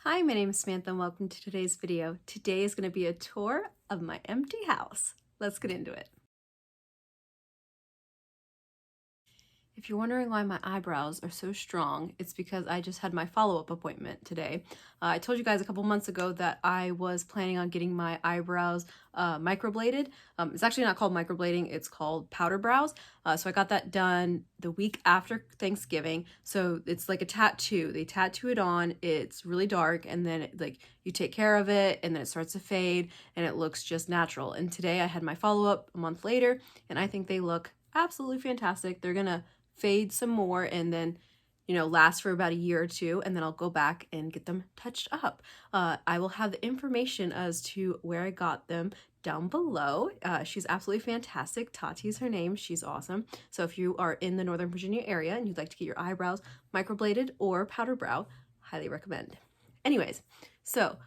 Hi, my name is Samantha and welcome to today's video. Today is going to be a tour of my empty house. Let's get into it. If you're wondering why my eyebrows are so strong, it's because I just had my follow-up appointment today. I told you guys a couple months ago that I was planning on getting my eyebrows microbladed. It's actually not called microblading, it's called powder brows. So I got that done the week after Thanksgiving. So it's like a tattoo. They tattoo it on, it's really dark, and then you take care of it, and then it starts to fade, and it looks just natural. And today I had my follow-up a month later, and I think they look absolutely fantastic. They're gonna fade some more and then last for about a year or two, and then I'll go back and get them touched up. I will have the information as to where I got them down below. She's absolutely fantastic. Tati is her name. She's awesome. So if you are in the Northern Virginia area and you'd like to get your eyebrows microbladed or powder brow, highly recommend. Anyways, so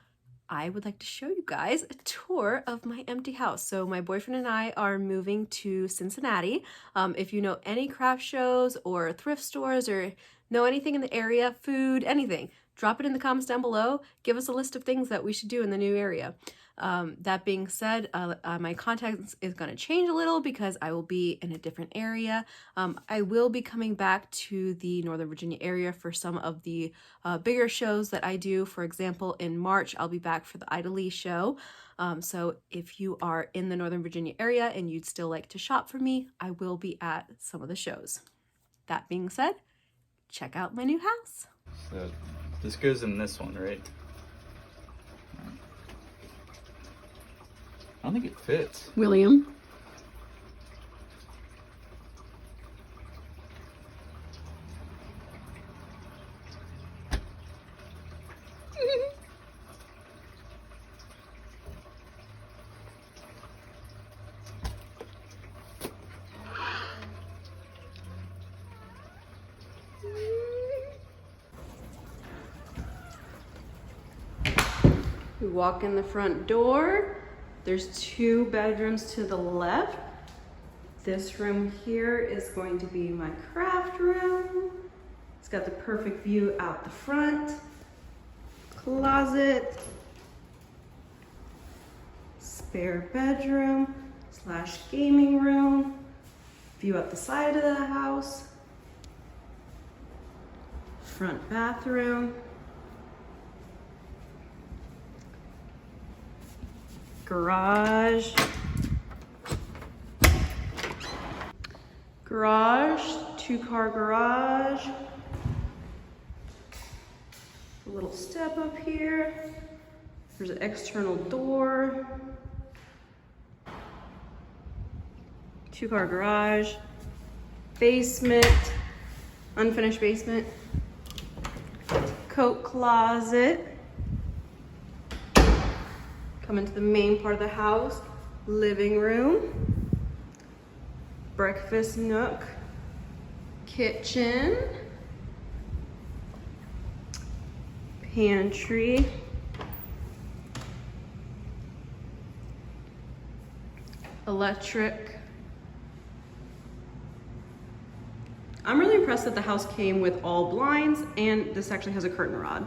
I would like to show you guys a tour of my empty house. So my boyfriend and I are moving to Cincinnati. If you know any craft shows or thrift stores or know anything in the area, food, anything, drop it in the comments down below. Give us a list of things that we should do in the new area. That being said, my contact is going to change a little because I will be in a different area. I will be coming back to the Northern Virginia area for some of the bigger shows that I do. For example, in March, I'll be back for the Ida Lee show. So if you are in the Northern Virginia area and you'd still like to shop for me, I will be at some of the shows. That being said, check out my new house. So this goes in this one, right? I don't think it fits. William. We walk in the front door. There's 2 bedrooms to the left. This room here is going to be my craft room. It's got the perfect view out the front. Closet. Spare bedroom / gaming room. View out the side of the house. Front bathroom. Garage. 2-car garage. A little step up here. There's an external door. 2-car garage. Basement. Unfinished basement. Coat closet. Come into the main part of the house. Living room. Breakfast nook. Kitchen. Pantry. Electric. I'm really impressed that the house came with all blinds, and this actually has a curtain rod.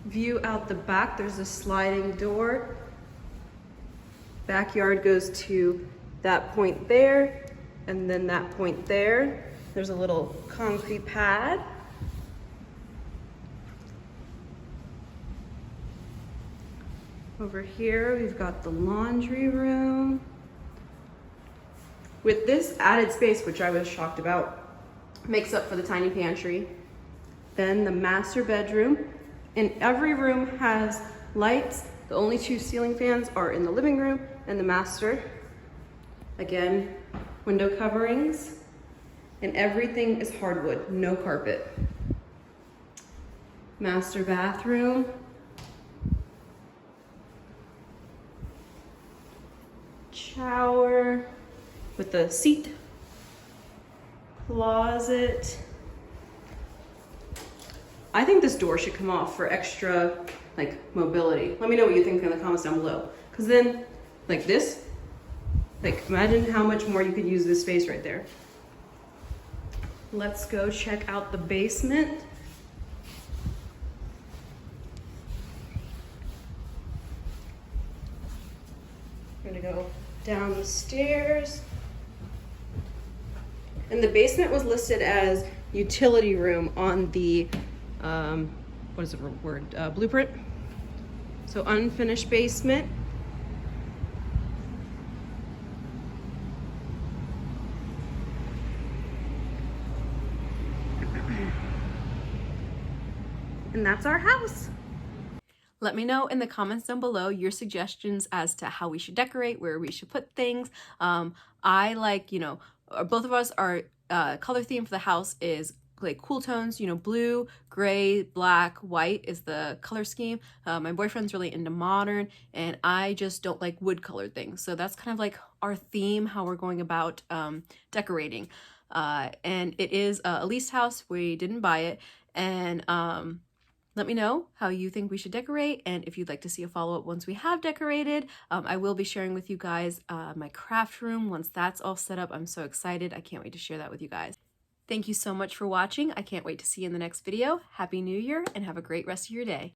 View out the back, there's a sliding door. Backyard goes to that point there, and then that point there. There's a little concrete pad. Over here, we've got the laundry room. With this added space, which I was shocked about, makes up for the tiny pantry. Then the master bedroom. And every room has lights. The only 2 ceiling fans are in the living room and the master. Again, window coverings. And everything is hardwood, no carpet. Master bathroom. Shower with a seat. Closet. I think this door should come off for extra mobility. Let me know what you think in the comments down below. Cause then this, imagine how much more you could use this space right there. Let's go check out the basement. gonna go down the stairs. And the basement was listed as utility room on the, what is the word, blueprint. So unfinished basement. And that's our house. Let me know in the comments down below your suggestions as to how we should decorate, where we should put things. I like, you know, both of us, our color theme for the house is like cool tones, you know, blue, gray, black, white is the color scheme. My boyfriend's really into modern, and I just don't like wood colored things. So that's kind of like our theme, how we're going about decorating. And it is a leased house. We didn't buy it. And let me know how you think we should decorate, and if you'd like to see a follow-up once we have decorated. I will be sharing with you guys my craft room once that's all set up. I'm so excited. I can't wait to share that with you guys. Thank you so much for watching. I can't wait to see you in the next video. Happy New Year, and have a great rest of your day.